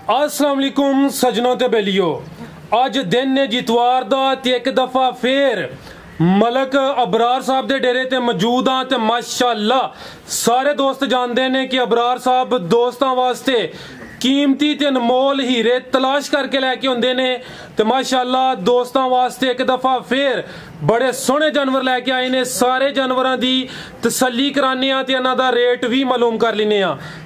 अस्सलाम वालेकुम सजनों ते बेलियो, अज दिन ने जितवार दा ते एक दफा फिर मलक अबरार साहब दे डेरे ते मौजूद हाँ। ते माशाअल्लाह सारे दोस्त जानते हैं कि अबरार साहब दोस्तों वास्ते कीमती ते अनमोल हीरे तलाश करके लैके आंदे ने। ते माशाअल्लाह दोस्तों वास्ते एक दफा फिर बड़े सोहने जानवर लैके आए ने। सारे जानवरों की तसल्ली कराने ते इन्हां दा रेट भी मालूम कर लेने।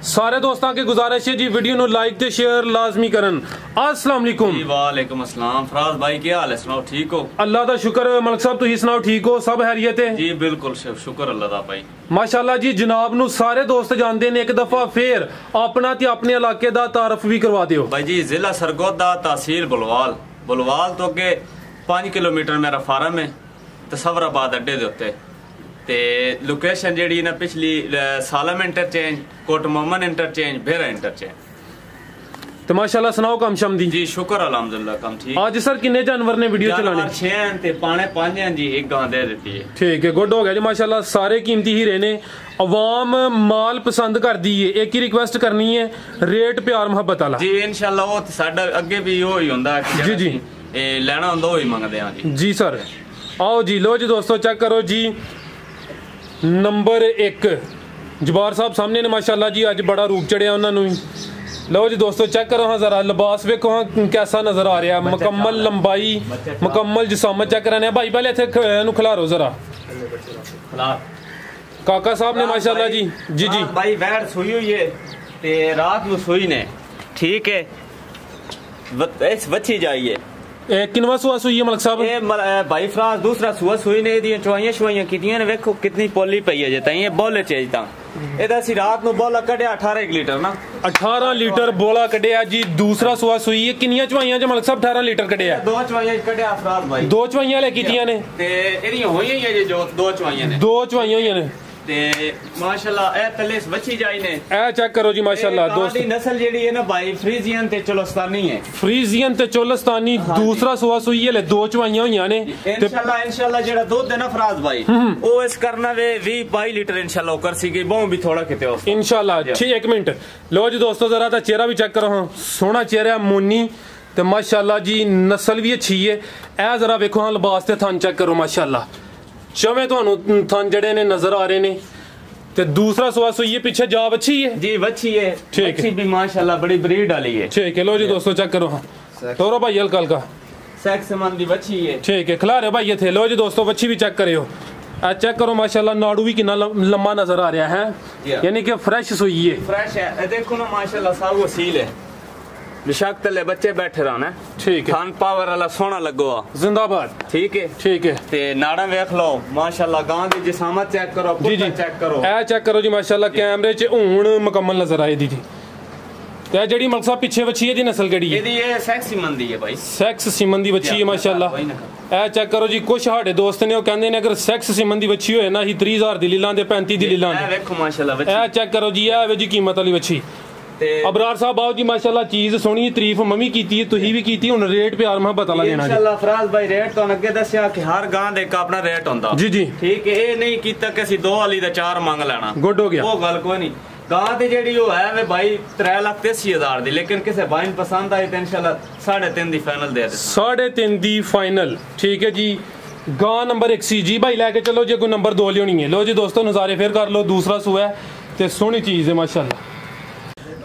सारे दोस्तों की गुजारिश है जी वीडियो नु लाइक ते शेयर लाजमी करन। अस्सलाम वालेकुम। वालेकुम अस्सलाम। फराज भाई क्या हाल है, सुनाओ ठीक हो? अल्लाह दा शुक्र मलक साहब, तुसीं सुनाओ ठीक हो? सब खैरियत है जी? बिल्कुल शुक्र अल्लाह दा भाई। माशाअल्लाह जी जनाब नु सारे दोस्त जानते ने। एक दफा फिर अपना ते अपने इलाके दा तारफ भी करवा दियो भाई जी। जिला सरगोदा, तहसील बुलवाल तो अगे 5 किलोमीटर मेरा फार्म है तसवराबाद अड्डे दे उत्ते। ते लोकेशन जेड़ी ना पिछली Salam interchange, Kot Mohammad interchange, Bhera interchange. तो माशाअल्लाह सुनाओ कम शम दी? जी शुक्र अल्हम्दुलिल्लाह कम ठीक। आज सर किन्ने जानवर ने वीडियो चलाने? 6 ते पाने 5 हैं जी, एक गां दे देती है। ठीक है, गुड हो गया जी माशाअल्लाह। सारे कीमती हीरे ने, अवाम माल पसंद कर दी है। एक ही रिक्वेस्ट करनी है, रेट प्यार मोहब्बत वाला जी इंशाअल्लाह। वो साडा अगे भी वो ही हुंदा जी जी लेना हुंदा वो ही मंगदे हां जी। जी सर आओ जी। लो जी दोस्तों चेक करो जी, नंबर 1 जबार साहब सामने ने माशाअल्लाह जी। अज बड़ा रूप चढ़िया उन्होंने। लो जी दोस्तों चेक करो हाँ जरा लिबास वेखो हाँ कैसा नजर आ रहा है। मुकम्मल लंबाई, मुकम्मल जिसामत चेक कराने भाई। पहले इतने खिलारो जरा काका साहब ने माशाअल्लाह जी। जी जी भाई बैठ सोई हुई है ते रात में सोई ने। ठीक है बच्ची जाइए। किनवा सुआ सुई है मलक साहब? भाई फराज दूसरा सुआ सुई ने। चुवाइया शुआइया कीतियां ने, वेखो कितनी पोली पई है। जे बोले चाहिए ਇਹਦਾ ਸੀ ਰਾਤ ਨੂੰ ਬੋਲਾ ਕੱਢਿਆ 18 ਲੀਟਰ ਨਾ। 18 ਲੀਟਰ ਬੋਲਾ ਕੱਢਿਆ ਜੀ। ਦੂਸਰਾ ਸੂਆ ਸੂਈ ਹੈ। ਕਿੰਨੀਆਂ ਚਵਾਈਆਂ ਚ ਮਲਕ ਸਾਹਿਬ? 18 ਲੀਟਰ ਕੱਢਿਆ। 2 ਚਵਾਈਆਂ ਕੱਢਿਆ ਫਰਾਦ ਭਾਈ। 2 ਚਵਾਈਆਂ ਲੈ ਕੀਤੀਆਂ ਨੇ ਤੇ ਇਹਦੀਆਂ ਹੋਈਆਂ ਹੀ ਜੋ 2 ਚਵਾਈਆਂ ਨੇ। 2 ਚਵਾਈਆਂ ਹੋਈਆਂ ਨੇ ਤੇ ਮਾਸ਼ਾਅੱਲਾ ਇਹ ਤਲੇ ਵੱਛੀ ਜਾਈ ਨੇ। ਇਹ ਚੈੱਕ ਕਰੋ ਜੀ ਮਾਸ਼ਾਅੱਲਾ ਦੋਸਤ। ਦੀ ਨਸਲ ਜਿਹੜੀ ਹੈ ਨਾ ਭਾਈ ਫਰੀਜ਼ੀਅਨ ਤੇ ਚੋਲਸਤਾਨੀ ਹੈ। ਫਰੀਜ਼ੀਅਨ ਤੇ ਚੋਲਸਤਾਨੀ। ਦੂਸਰਾ ਸੂਆ ਸੂਈ ਹੈ ਲੈ 2 ਚਵਾਈਆਂ ਹੋਈਆਂ ਨੇ। इंशाल्लाह ਜਿਹੜਾ ਦੁੱਧ ਹੈ ਨਾ ਫਰਾਜ਼ ਭਾਈ ਉਹ ਇਸ ਕਰਨਾ ਵੇ 20-22 ਲੀਟਰ इंशाल्लाह कर सीगे बहु भी थोड़ा किते हो इंशाल्लाह। ठीक, एक मिनट लो जी दोस्तों जरा ता चेहरा भी चेक करो हाँ। सोहना चेहरा मुन्नी ते माशाअल्लाह जी नस्ल भी अच्छी है। ए जरा वेखो हाँ लिबास ते थन चेक करो माशाअल्लाह। चवें तुहानू थन जड़े ने नजर आ रहे ने। ते दूसरा सुआ सुई है पीछे जा बच्ची है जी। बच्ची है ठीक है भी माशाअल्लाह बड़ी ब्रीड वाली है। ठीक है लो जी दोस्तों चेक करो हाँ। तोरो भाई हल्का हल्का सेक्स मन दी बच्ची है। ठीक है खिला रहे भाई ये थे। लो जी दोस्तों बच्ची भी चेक करो। चेक करो माशाल्लाह नाड़ू भी कितना लंबा नजर आ रहा है, यानी कि फ्रेश सुई है। फ्रेश है देखो ना माशाल्लाह सब वसील है। बेशक तले बच्चे बैठे रहना। ठीक है खान पावर वाला सोना लगो जिंदाबाद। ठीक है ठीक है ते नाड़ा वेख लो माशाल्लाह। गां दी जिसामत चेक करो, जी जी चेक करो। ए चेक करो जी माशाल्लाह कैमरे च हुन मुकम्मल नजर आए दी जी। ते जेडी मलक साहब पीछे बच्ची है दी नस्ल केड़ी है? ये सेक्स सीमन दी है भाई। सेक्स सीमन दी बच्ची है माशाल्लाह। ए चेक करो जी कुछ साडे दोस्त ने कहंदे ने अगर सेक्स सीमन दी बच्ची होए ना ही 30,000 दी लीलां दे 35 दी लीलां दे। देखो माशाल्लाह बच्ची। ए चेक करो जी ए वे जी कीमत वाली बच्ची। अबरार साहब आओ जी माशाल्लाह चीज सोहनी तारीफ मम्मी कीती है तुही भी कीती। हुन रेट प्यार मोहब्बत वाला देना इंशाल्लाह। फराज भाई रेट तो अगे दस्या कि हर गां दे अपना रेट हुंदा। जी जी ठीक है ये नहीं कीता कि ਅਸੀਂ 2 वाली दा 4 मंग लेना। गुड हो गया वो गल कोई नहीं। गां दी जेडी ओ है वे भाई 3,83,000 दी। लेकिन किसे भाई पसंद आई तो इंशाल्लाह 3.5 the final they they. 3.5 the final. ठीक है जी गां नंबर 1 सी जी भाई लेके चलो जी। कोई नंबर 2 लियोनी है। लो जी दोस्तों नजारे फिर कर लो। दूसरा सूआ है ते सोहनी चीज है माशाल्लाह।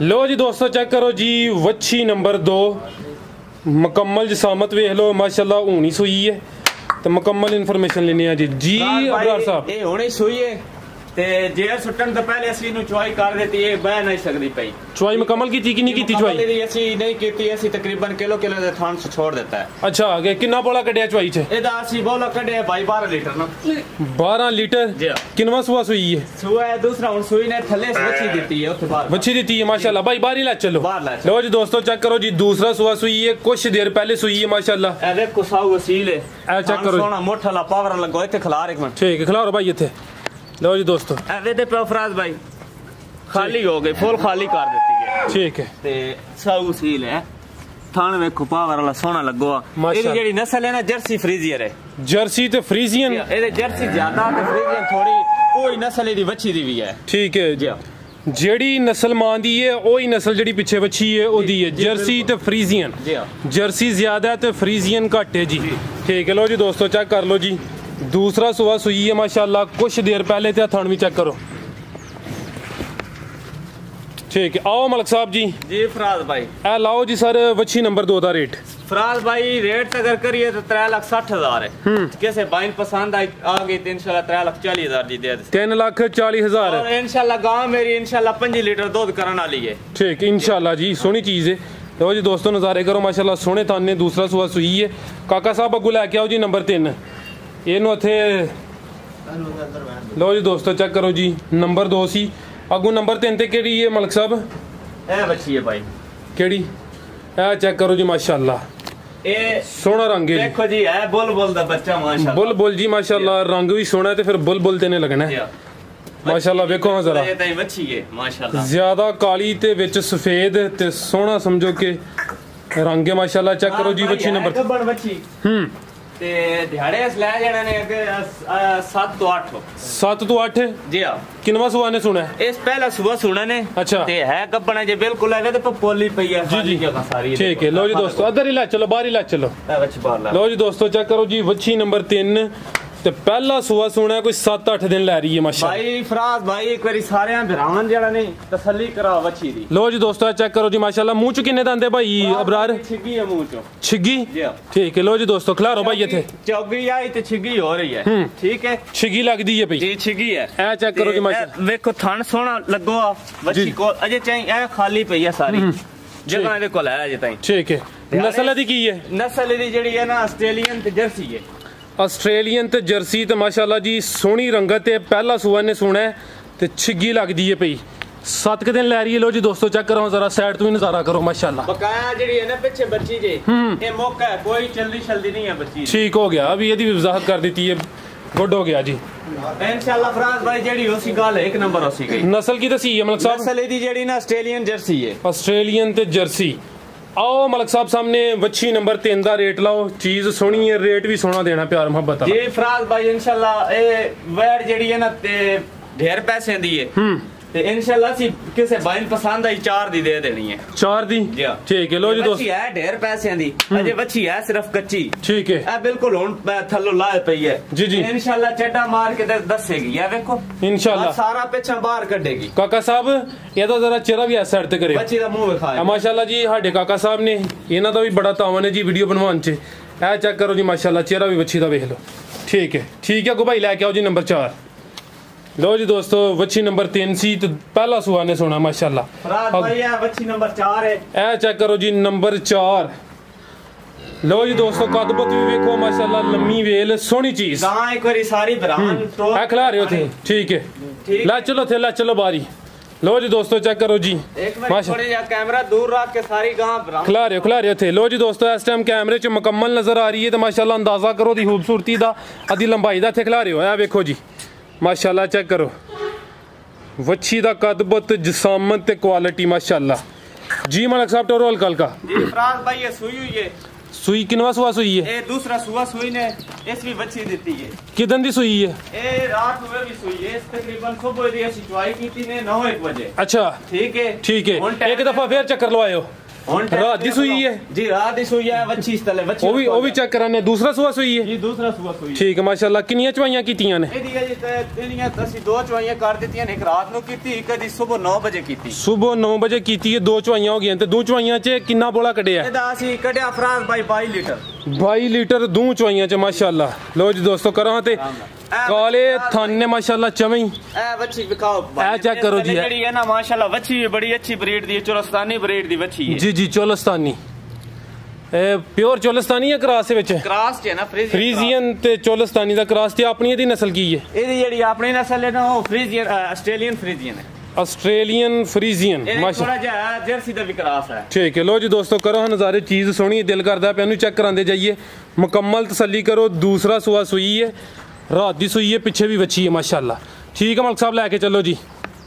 लो जी दोस्तों चेक करो जी वच्छी नंबर 2 मुकम्मल जिसामत वेख लो माशाल्लाह। हुनी सुई है तो मुकम्मल इन्फॉर्मेशन लेने जी। जी अबरार साहब ये हुनी सुई है ते जेर सुटन तो पहले असली नु चुवाई कर देती है। बह नहीं सकदी पई। चुवाई मुकम्मल की नहीं की चुवाई? असली नहीं कीती। असली तकरीबन किलो दे थान से छोड़ देता है। अच्छा आगे कितना बोला कड्या चुवाई च? एदा असली बोला कड्या भाई 12 लीटर ना। 12 लीटर किनवा सुआ सुई है? सुआ है दूसरा हुन सुई ने थल्ले से बच्ची देती है उथे बाहर बच्ची देती है माशाल्लाह। भाई बाहर ही ला चलो। लो जी दोस्तों चेक करो जी दूसरा सुआ सुई है। कुछ देर पहले सुई है माशाल्लाह। ए देखो साउ वसील है। ए चेक करो सोना मोटा ला पावर लगो इथे खिलार एक मिनट। ठीक है खिलारो भाई इथे। लो जी दोस्तों दे पे फराज भाई खाली हो गई फुल खाली कर देती है। ठीक है ते साउ सील है। थाने वेखो पावर वाला सोना लगो। ये जेडी नस्ल है ना जर्सी फ्रीजियर है। जर्सी ते फ्रीजियन। ये जर्सी ज्यादा ते फ्रीजियन थोड़ी ओही नस्ल दी बच्ची दी भी है। ठीक है जी ਜਿਹੜੀ ਨਸਲ ਮਾਂ ਦੀ ਹੈ ਉਹੀ ਨਸਲ ਜਿਹੜੀ ਪਿੱਛੇ ਵੱਛੀ ਹੈ ਉਹਦੀ ਹੈ ਜਰਸੀ ਤੇ ਫਰੀਜ਼ੀਅਨ ਜਰਸੀ ਜ਼ਿਆਦਾ ਤੇ ਫਰੀਜ਼ੀਅਨ ਘੱਟ ਹੈ ਜੀ ਠੀਕ ਹੈ ਲੋ ਜੀ ਦੋਸਤੋ ਚੈੱਕ ਕਰ ਲਓ ਜੀ दूसरा सुबह सुई है माशाल्लाह कुछ देर पहले थे थन भी चेक करो ठीक है आओ मलक साहब जी फराज भाई ए लाओ जी सर वच्छी नंबर 2 का रेट फराज भाई रेट अगर करिए तो 3,60,000 है कैसे बाइन पसंद आ गई तो इंशाल्लाह 3,40,000 जी दे 3,40,000 और इंशाल्लाह गांव मेरी इंशाल्लाह 5 लीटर दूध करने वाली है ठीक इंशाल्लाह जी सोहनी चीज़ है लो जी दोस्तों नज़ारे करो माशाल्लाह सोहने थाने दूसरा सुबह सुई है काका साहब अगू लैके आओ जी नंबर 3 ਇਹਨੂੰ ਇੱਥੇ ਲਓ ਜੀ ਦੋਸਤੋ ਚੈੱਕ ਕਰੋ ਜੀ ਨੰਬਰ 2 ਸੀ ਅੱਗੋਂ ਨੰਬਰ 3 ਤੇ ਕਿਹੜੀ ਹੈ ਮਲਕ ਸਾਹਿਬ ਇਹ ਬੱਚੀ ਹੈ ਭਾਈ ਕਿਹੜੀ ਇਹ ਚੈੱਕ ਕਰੋ ਜੀ ਮਾਸ਼ਾਅੱਲਾ ਇਹ ਸੋਹਣਾ ਰੰਗ ਹੈ ਦੇਖੋ ਜੀ ਇਹ ਬੁਲਬੁਲ ਦਾ ਬੱਚਾ ਮਾਸ਼ਾਅੱਲਾ ਬੁਲਬੁਲ ਜੀ ਮਾਸ਼ਾਅੱਲਾ ਰੰਗ ਵੀ ਸੋਹਣਾ ਤੇ ਫਿਰ ਬੁਲਬੁਲ ਤੇ ਨੇ ਲੱਗਣਾ ਮਾਸ਼ਾਅੱਲਾ ਵੇਖੋ ਹਾਂ ਜ਼ਰਾ ਇਹ ਤਾਂ ਬੱਚੀ ਹੈ ਮਾਸ਼ਾਅੱਲਾ ਜ਼ਿਆਦਾ ਕਾਲੀ ਤੇ ਵਿੱਚ ਸਫੇਦ ਤੇ ਸੋਹਣਾ ਸਮਝੋ ਕਿ ਰੰਗ ਹੈ ਮਾਸ਼ਾਅੱਲਾ ਚੈੱਕ ਕਰੋ ਜੀ ਬੱਚੀ ਨੰਬਰ ਬੱਚੀ ਤੇ ਦਿਹਾੜੇ ਇਸ ਲੈ ਜਾਣੇ ਨੇ ਅੱਗੇ 7 ਤੋਂ 8 7 ਤੋਂ 8 ਜੀ ਹਾਂ ਕਿੰਨਵਾ ਸੁਬਹ ਨੇ ਸੁਣਾ ਇਸ ਪਹਿਲਾ ਸੁਬਹ ਸੁਣਾ ਨੇ ਅੱਛਾ ਤੇ ਹੈ ਗੱਬਣਾ ਜੇ ਬਿਲਕੁਲ ਹੈਗਾ ਤੇ ਪੋਲੀ ਪਈ ਹੈ ਜੀ ਜਗ੍ਹਾ ਸਾਰੀ ਠੀਕ ਹੈ ਲਓ ਜੀ ਦੋਸਤੋ ਇੱਧਰ ਹੀ ਲੈ ਚਲੋ ਬਾਹਰ ਹੀ ਲੈ ਚਲੋ ਲਓ ਜੀ ਦੋਸਤੋ ਚੈੱਕ ਕਰੋ ਜੀ ਵੱਛੀ ਨੰਬਰ 3 ਤੇ ਪਹਿਲਾ ਸੁਬਹ ਸੁਣਾ ਕੋਈ 7-8 ਦਿਨ ਲੈ ਰਹੀ ਹੈ ਮਾਸ਼ਾਅੱਲਾ ਭਾਈ ਫਰਾਜ਼ ਭਾਈ ਇੱਕ ਵਾਰੀ ਸਾਰਿਆਂ ਭਰਾਵਾਂ ਜਿਹੜਾ ਨੇ ਤਸੱਲੀ ਕਰਾ ਵੱਛੀ ਦੀ ਲਓ ਜੀ ਦੋਸਤੋ ਚੈੱਕ ਕਰੋ ਜੀ ਮਾਸ਼ਾਅੱਲਾ ਮੂੰਹ ਚ ਕਿੰਨੇ ਦੰਦੇ ਭਾਈ ਅਬਰਾਰ ਛਿੱਗੀ ਹੈ ਮੂੰਹ ਚੋਂ ਛਿੱਗੀ ਠੀਕ ਹੈ ਲਓ ਜੀ ਦੋਸਤੋ ਖਿਲਾਰੋ ਭਾਈ ਇੱਥੇ ਚੌਗੀ ਆਈ ਤੇ ਛਿੱਗੀ ਹੋ ਰਹੀ ਹੈ ਠੀਕ ਹੈ ਛਿੱਗੀ ਲੱਗਦੀ ਹੈ ਭਾਈ ਜੀ ਛਿੱਗੀ ਹੈ ਇਹ ਚੈੱਕ ਕਰੋ ਜੀ ਮਾਸ਼ਾਅੱਲਾ ਵੇਖੋ ਥਣ ਸੋਹਣਾ ਲੱਗੋ ਆ ਵੱਛੀ ਕੋਲ ਅਜੇ ਚਾਹੀ ਇਹ ਖਾਲੀ ਪਈ ਹੈ ਸਾਰੀ ਜਗ੍ਹਾ ਇਹਦੇ ਕੋਲ ਹੈ ਅਜੇ ਤਾਈਂ ਠੀਕ ਹੈ ਨਸਲ ਦੀ ਕੀ ਹੈ ਨਸਲ ਦੀ ਜਿਹੜੀ ਹੈ ਨਾ ਆਸਟ੍ਰੇਲੀਅਨ ਤੇ ਜਰਸੀ ਹੈ ਆਸਟ੍ਰੇਲੀਅਨ ਤੇ ਜਰਸੀ ਤੇ ਮਾਸ਼ਾਅੱਲਾ ਜੀ ਸੋਹਣੀ ਰੰਗਤ ਤੇ ਪਹਿਲਾ ਸੂਆ ਨੇ ਸੁਣਾ ਤੇ ਛਿੱਗੀ ਲੱਗਦੀ ਹੈ ਪਈ 7 ਦਿਨ ਲੈ ਰਹੀ ਹੈ ਲੋ ਜੀ ਦੋਸਤੋ ਚੈੱਕ ਕਰੋ ਜ਼ਰਾ ਸਾਈਡ ਤੋਂ ਵੀ ਨਜ਼ਾਰਾ ਕਰੋ ਮਾਸ਼ਾਅੱਲਾ ਬਕਾਇਆ ਜਿਹੜੀ ਹੈ ਨਾ ਪਿੱਛੇ ਬੱਚੀ ਜੇ ਇਹ ਮੌਕਾ ਹੈ ਕੋਈ ਜਲਦੀ ਨਹੀਂ ਹੈ ਬੱਚੀ ਠੀਕ ਹੋ ਗਿਆ ਅभी ਇਹਦੀ ਵੀ ਵਜ਼ਾਹਤ ਕਰ ਦਿੱਤੀ ਹੈ गुड हो गया जी इंशाल्लाह फराज भाई जेडी उसी गाल है एक नंबर उसी गई नस्ल की दसी है मलक साहब नस्ल दी जेडी ना ऑस्ट्रेलियन जर्सी है ऑस्ट्रेलियन ते जर्सी आओ मलक साहब सामने वच्छी नंबर 3 ਦਾ ਰੇਟ ਲਾਓ ਚੀਜ਼ ਸੋਹਣੀ ਹੈ ਰੇਟ ਵੀ ਸੋਹਣਾ ਦੇਣਾ ਪਿਆਰ ਮੁਹੱਬਤ ਜੀ ਫਰਾਜ਼ ਭਾਈ ਇੰਸ਼ਾਅੱਲਾ ਇਹ ਵੈਰ ਜਿਹੜੀ ਹੈ ਨਾ ਤੇ ਢੇਰ ਪੈਸੇ ਦੀ ਹੈ ਤੇ ਇੰਸ਼ਾਅੱਲਾ ਸੀ ਕਿਸੇ ਬਾਈਨ ਪਸੰਦ ਆਈ 4 ਦੀ ਦੇ ਦੇਣੀ ਹੈ 4 ਦੀ ਠੀਕ ਹੈ ਲੋ ਜੀ ਦੋਸਤ ਹੈ ਢੇਰ ਪੈਸਿਆਂ ਦੀ ਅਜੇ ਵੱਛੀ ਹੈ ਸਿਰਫ ਕੱਚੀ ਠੀਕ ਹੈ ਇਹ ਬਿਲਕੁਲ ਹੁਣ ਥੱਲੋਂ ਲਾਏ ਪਈ ਹੈ ਜੀ ਜੀ ਇੰਸ਼ਾਅੱਲਾ ਚੱਡਾ ਮਾਰ ਕੇ ਦੱਸੇਗੀ ਇਹ ਵੇਖੋ ਇੰਸ਼ਾਅੱਲਾ ਸਾਰਾ ਪਿੱਛਾ ਬਾਹਰ ਕੱਢੇਗੀ ਕਾਕਾ ਸਾਹਿਬ ਇਹਦਾ ਜ਼ਰਾ ਚਿਹਰਾ ਵੀ ਇਸ ਸਾਈਡ ਤੇ ਕਰੇ ਬੱਚੀ ਦਾ ਮੂੰਹ ਵਿਖਾਏ ਮਾਸ਼ਾਅੱਲਾ ਜੀ ਸਾਡੇ ਕਾਕਾ ਸਾਹਿਬ ਨੇ ਇਹਨਾਂ ਦਾ ਵੀ ਬੜਾ ਤਾਵਨ ਹੈ ਜੀ ਵੀਡੀਓ ਬਣਵਾਉਣ 'ਚ ਇਹ ਚੈੱਕ ਕਰੋ ਜੀ ਮਾਸ਼ਾਅੱਲਾ ਚਿਹਰਾ ਵੀ ਵੱਛੀ ਦਾ ਵੇਖ ਲਓ ਠੀਕ ਹੈ ਗੋ ਭਾਈ ਲੈ ਕੇ ਆਓ ਜੀ ਨੰਬਰ 4 लो जी दोस्तों वच्छी नंबर 3 सी तो पहला सुहा ने सोना माशाल्लाह फराज भाई ये वच्छी नंबर 4 है ए चेक करो जी नंबर 4 लो जी दोस्तों कदबत भी देखो माशाल्लाह लम्मी वेल सोहनी चीज गां एक बारी सारी ब्राह्मण तो ए खिला रहे हो थे ठीक है ला चलो बारी लो जी दोस्तों चेक करो जी एक बार थोड़े जा कैमरा दूर रख के सारी गां ब्राह्मण खिला रहे हो थे लो जी दोस्तों इस टाइम कैमरे च मुकम्मल नजर आ रही है तो माशाल्लाह अंदाजा करो दी खूबसूरती दा अदी लंबाई दा थे खिला रहे हो ए देखो जी माशाल्लाह चेक करो वच्छी दा कदबत जिसामत ते क्वालिटी माशाल्लाह जी मलक साहब टोरो हल्का हल्का जी फराज भाई ये सुई हुई है सुई किनवा सुआ सुई है ये दूसरा सुआ सुई ने इस भी वच्छी देती है किदन दी सुई है ए रात में भी सुई है इस तकरीबन सुबह दी ऐसी चुवाई की थी ने 9-1 बजे अच्छा ठीक है एक दफा फिर चक्कर लवाए हो रात दी सुई है जी रात दी सुई है वच्छी इस तले वच्छी वो भी चेक कराने दूसरा सुआ सुई है जी दूसरा सुआ सुई ठीक है माशाल्लाह कितनी चवाइयां कीतियां ने एदी जी ਅਸੀਂ 2 ਚਵਾਈਆਂ ਕਰ ਦਿੱਤੀਆਂ ਨੇ ਇੱਕ ਰਾਤ ਨੂੰ ਕੀਤੀ ਇੱਕ ਦੀ ਸਵੇਰ 9 ਵਜੇ ਕੀਤੀ ਸਵੇਰ 9 ਵਜੇ ਕੀਤੀ ਹੈ 2 ਚਵਾਈਆਂ ਹੋ ਗਈਆਂ ਤੇ 2 ਚਵਾਈਆਂ 'ਚ ਕਿੰਨਾ ਬੋਲਾ ਕੱਢਿਆ ਇਹਦਾ ਅਸੀਂ ਕੱਢਿਆ ਫਰਾਜ਼ ਭਾਈ 22 ਲੀਟਰ 22 ਲੀਟਰ 2 ਚਵਾਈਆਂ 'ਚ ਮਾਸ਼ਾਅੱਲਾ ਲੋ ਜੀ ਦੋਸਤੋ ਕਰਾਂ ਤੇ ਕਾਲੇ थाने माशाल्लाह चवई ए वच्छी दिखाओ ए चेक करो जी जेडी है ना माशाल्लाह वच्छी बड़ी अच्छी ब्रीड दी चोलस्तानी ब्रीड दी वच्छी है जी चोलस्तानी प्योर चोलस्तानी है क्रॉस विच क्रॉस है ना फ्रीजियन ते चोलस्तानी दा क्रॉस ते अपनी दी नस्ल की है एदी जेडी अपनी नस्ल है ना वो फ्रीजियन ऑस्ट्रेलियन फ्रीजियन है ऑस्ट्रेलियन फ्रीजियन माशाल्लाह थोड़ा जा जर्सी दा भी क्रॉस है ठीक है लो जी दोस्तों करो नज़ारे चीज सोहनी दिल करदा पे इनु चेक करांदे जाइए मुकम्मल तसल्ली करो दूसरा सुआ सुई है रात दी सुई है पीछे भी बची है माशाल्लाह ठीक है मलक साहब लेके चलो जी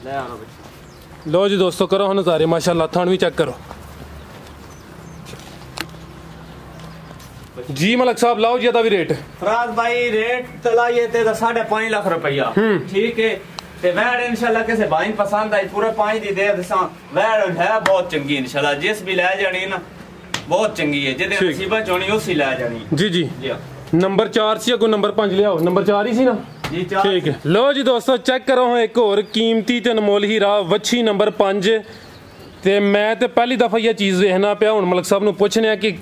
ले आ लो लो जी दोस्तों करो नज़ारे माशाल्लाह थान भी चेक करो जी मलक साहब लाओ जी भी रेट फराज भाई रेट तलाइए ते 5.5 लाख रुपया ठीक है ਤੇ ਵੈੜ ਇਨਸ਼ਾਅੱਲਾ ਕਿਸੇ ਭਾਈ ਪਸੰਦ ਆਈ ਪੂਰੇ 5 ਦੀ ਦੇ ਦਸਾਂ ਵੈੜ ਹੈ ਬਹੁਤ ਚੰਗੀ ਇਨਸ਼ਾਅੱਲਾ ਜਿਸ ਵੀ ਲੈ ਜਾਣੀ ਨਾ ਬਹੁਤ ਚੰਗੀ ਹੈ ਜਿਹਦੇ ਨਸੀਬਾਂ ਚੋਣੀ ਉਸੇ ਲੈ ਜਾਣੀ ਜੀ ਜੀ ਨੰਬਰ 4 ਸੀ ਅੱਗੋਂ ਨੰਬਰ 5 ਲਿਆਓ ਨੰਬਰ 4 ਹੀ ਸੀ ਨਾ ਜੀ 4 ਠੀਕ ਹੈ ਲੋ ਜੀ ਦੋਸਤੋ ਚੈੱਕ ਕਰੋ ਇੱਕ ਹੋਰ ਕੀਮਤੀ ਤੇ ਅਨਮੋਲ ਹੀਰਾ ਵੱਛੀ ਨੰਬਰ 5 ਤੇ ਮੈਂ ਤੇ ਪਹਿਲੀ ਦਫਾ ਇਹ ਚੀਜ਼ ਵੇਖਣਾ ਪਿਆ ਹੁਣ ਮਲਕ ਸਾਹਿਬ ਨੂੰ ਪੁੱਛਣਿਆ ਕਿ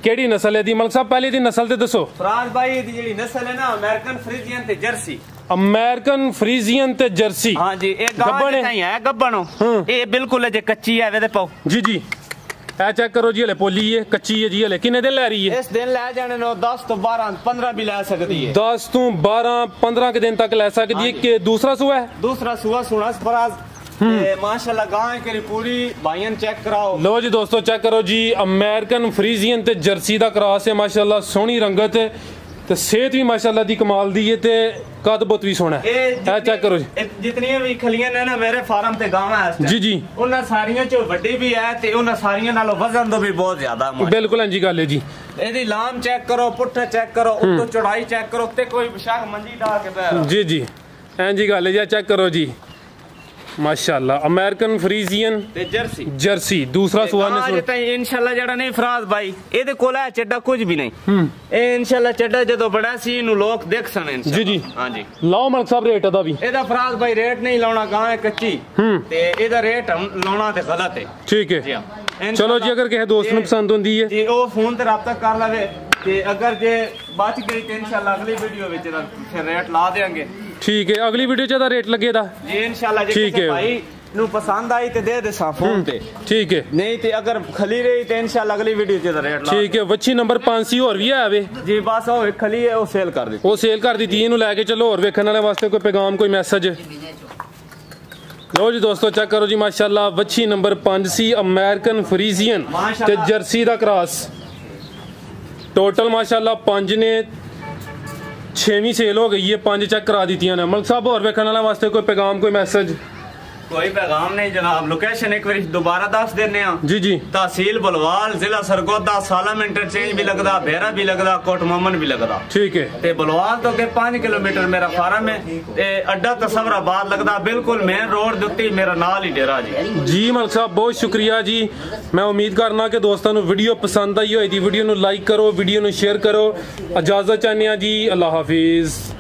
ਕਿਹੜੀ ਨਸਲ ਹੈ ਦੀ ਮਲਕ ਸਾਹਿਬ ਪਹਿਲੇ ਦੀ ਨਸਲ ਤੇ ਦੱਸੋ ਫਰਾਜ਼ ਭਾਈ ਦੀ ਜਿਹੜੀ ਨਸਲ ਹੈ ਨਾ ਅਮਰੀਕਨ ਫਰੀਜ਼ੀਅਨ ਤੇ ਜਰਸੀ ਅਮਰੀਕਨ ਫਰੀਜ਼ੀਅਨ ਤੇ ਜਰਸੀ ਹਾਂਜੀ ਇਹ ਗਾਂ ਦੇ ਤਾਈ ਹੈ ਗੱਬਣੋ ਇਹ ਬਿਲਕੁਲ ਜੇ ਕੱਚੀ ਹੈ ਵੇ ਪਾਓ ਜੀ ਜੀ ਇਹ ਚੈੱਕ ਕਰੋ ਜੀ ਹਲੇ ਪੋਲੀ ਹੈ ਕੱਚੀ ਹੈ ਜੀ ਹਲੇ ਕਿੰਨੇ ਦਿਨ ਲੈ ਰਹੀ ਹੈ ਇਸ ਦਿਨ ਲੈ ਜਾਣੇ ਨੂੰ 10 ਤੋਂ 12 15 ਵੀ ਲੈ ਸਕਦੀ ਹੈ 10 ਤੋਂ 12 15 ਕੇ ਦਿਨ ਤੱਕ ਲੈ ਸਕਦੀ ਹੈ ਕਿ ਦੂਸਰਾ ਸੂਆ ਹੈ ਦੂਸਰਾ ਸੂਆ ਸੁਣਾ ਫਰਾਜ਼ ਤੇ ਮਾਸ਼ਾਅੱਲਾ ਗਾਂ ਕਰੀ ਪੂਰੀ ਭਾਈਆਂ ਚੈੱਕ ਕਰਾਓ ਲੋ ਜੀ ਦੋਸਤੋ ਚੈੱਕ ਕਰੋ ਜੀ ਅਮਰੀਕਨ ਫਰੀਜ਼ੀਅਨ ਤੇ ਜਰਸੀ ਦਾ ਕ੍ਰਾਸ ਹੈ ਮਾਸ਼ਾਅੱਲਾ ਸੋਹਣੀ ਰੰਗਤ ਹੈ ਤੇ ਸਿਹਤ ਵੀ ਮਾਸ਼ਾਅੱਲਾ ਦੀ ਕਮਾਲ ਦੀ ਹੈ ਤੇ ਕੱਦ ਬੁੱਤ ਵੀ ਸੋਹਣਾ ਹੈ ਇਹ ਚੈੱਕ ਕਰੋ ਜੀ ਜਿਤਨੀਆਂ ਵੀ ਖਲੀਆਂ ਨੇ ਨਾ ਮੇਰੇ ਫਾਰਮ ਤੇ ਗਾਵਾਂ ਹੈ ਜੀ ਜੀ ਉਹਨਾਂ ਸਾਰੀਆਂ ਚੋਂ ਵੱਡੀ ਵੀ ਹੈ ਤੇ ਉਹਨਾਂ ਸਾਰੀਆਂ ਨਾਲੋਂ ਵਜ਼ਨ ਤੋਂ ਵੀ ਬਹੁਤ ਜ਼ਿਆਦਾ ਹੈ ਬਿਲਕੁਲ ਇੰਜੀ ਗੱਲ ਹੈ ਜੀ ਇਹਦੀ ਲਾਮ ਚੈੱਕ ਕਰੋ ਪੁੱਠਾ ਚੈੱਕ ਕਰੋ ਉੱਤੋਂ ਚੌੜਾਈ ਚੈੱਕ ਕਰੋ ਤੇ ਕੋਈ ਬਿਸ਼ਾਕ ਮੰਜੀ ਡਾ ਕੇ ਬੈ ਜੀ ਜੀ ਇੰਜੀ ਗੱਲ ਹੈ ਜੀ ਚੈੱਕ ਕਰੋ ਜੀ माशाल्लाह अमेरिकन फ्रीजियन ते जर्सी जर्सी दूसरा सवाल आज ताई इंशाल्लाह जड़ा नहीं फराज भाई ਇਹਦੇ ਕੋਲ ਹੈ ਚੱਡਾ ਕੁਝ ਵੀ ਨਹੀਂ ਇਹ ਇੰਸ਼ਾਅੱਲਾ ਚੱਡਾ ਜਦੋਂ ਬੜਾ ਸੀ ਇਹਨੂੰ ਲੋਕ ਦੇਖ ਸਨ ਜੀ ਜੀ ਹਾਂਜੀ ਲਾਓ ਮਲਕ ਸਾਹਿਬ ਰੇਟ ਦਾ ਵੀ ਇਹਦਾ ਫਰਾਜ ਭਾਈ ਰੇਟ ਨਹੀਂ ਲਾਉਣਾ ਗਾਂ ਹੈ ਕੱਚੀ ਤੇ ਇਹਦਾ ਰੇਟ ਲਾਉਣਾ ਤੇ ਗਲਤ ਹੈ ਠੀਕ ਹੈ ਚਲੋ ਜੀ ਅਗਰ ਕਿਸੇ ਦੋਸਤ ਨੂੰ ਪਸੰਦ ਹੁੰਦੀ ਹੈ ਜੀ ਉਹ ਫੋਨ ਤੇ ਰਾਬਤਾ ਕਰ ਲਵੇ ਤੇ ਅਗਰ ਜੇ ਬਚ ਗਈ ਤੇ ਇੰਸ਼ਾਅੱਲਾ ਅਗਲੀ ਵੀਡੀਓ ਵਿੱਚ ਦਾ ਫਿਰ ਰੇਟ ਲਾ ਦੇਾਂਗੇ ਠੀਕ ਹੈ ਅਗਲੀ ਵੀਡੀਓ 'ਚ ਦਾ ਰੇਟ ਲੱਗੇ ਦਾ ਜੀ ਇੰਸ਼ਾਅੱਲਾ ਜੇ ਕਿਸੇ ਭਾਈ ਨੂੰ ਪਸੰਦ ਆਈ ਤੇ ਦੇ ਦੇਸਾਂ ਫੋਨ ਤੇ ਠੀਕ ਹੈ ਨਹੀਂ ਤੇ ਅਗਰ ਖਲੀ ਰਹੀ ਤੇ ਇੰਸ਼ਾਅੱਲਾ ਅਗਲੀ ਵੀਡੀਓ 'ਚ ਦਾ ਰੇਟ ਲਾ ਠੀਕ ਹੈ ਵੱਛੀ ਨੰਬਰ 5 ਸੀ ਹੋਰ ਵੀ ਆਵੇ ਜੀ ਬਸ ਉਹ ਖਲੀ ਹੈ ਉਹ ਸੇਲ ਕਰ ਦਿੱਤੀ ਉਹ ਸੇਲ ਕਰ ਦਿੱਤੀ ਇਹਨੂੰ ਲੈ ਕੇ ਚਲੋ ਹੋਰ ਵੇਖਣ ਵਾਲੇ ਵਾਸਤੇ ਕੋਈ ਪੈਗਾਮ ਕੋਈ ਮੈਸੇਜ लो जी दोस्तों चेक करो जी माशाल्लाह वच्छी नंबर 5 सी अमेरिकन फ्रीजियन ते जर्सी दा क्रॉस टोटल माशाल्लाह 5 ने 6वीं सेल हो गई है 5 चेक करा दी ने मलक साहब और वेखण वाले वास्ते कोई पैगाम कोई मैसेज कोई पैगाम नहीं जनाब लोकेशन एक बार दोबारा दस देने जी जी तहसील बलवाल जिला सरगोदा सालम इंटरचेंज भी लगदा भेरा भी लगदा कोट मोमन भी लगदा ठीक है ते बलवाल तो के 5 किलोमीटर मेरा फार्म है ते अड्डा तसवराबाद लगदा बिल्कुल मेन रोड दुत्ती मेरा नाल ही डेरा जी मलक साहब बहुत शुक्रिया जी मैं उम्मीद करना कि दोस्तों नु वीडियो पसंद आई होएगी वीडियो नु लाइक करो वीडियो नु शेयर करो इजाजत चाहने जी अल्लाह हाफिज।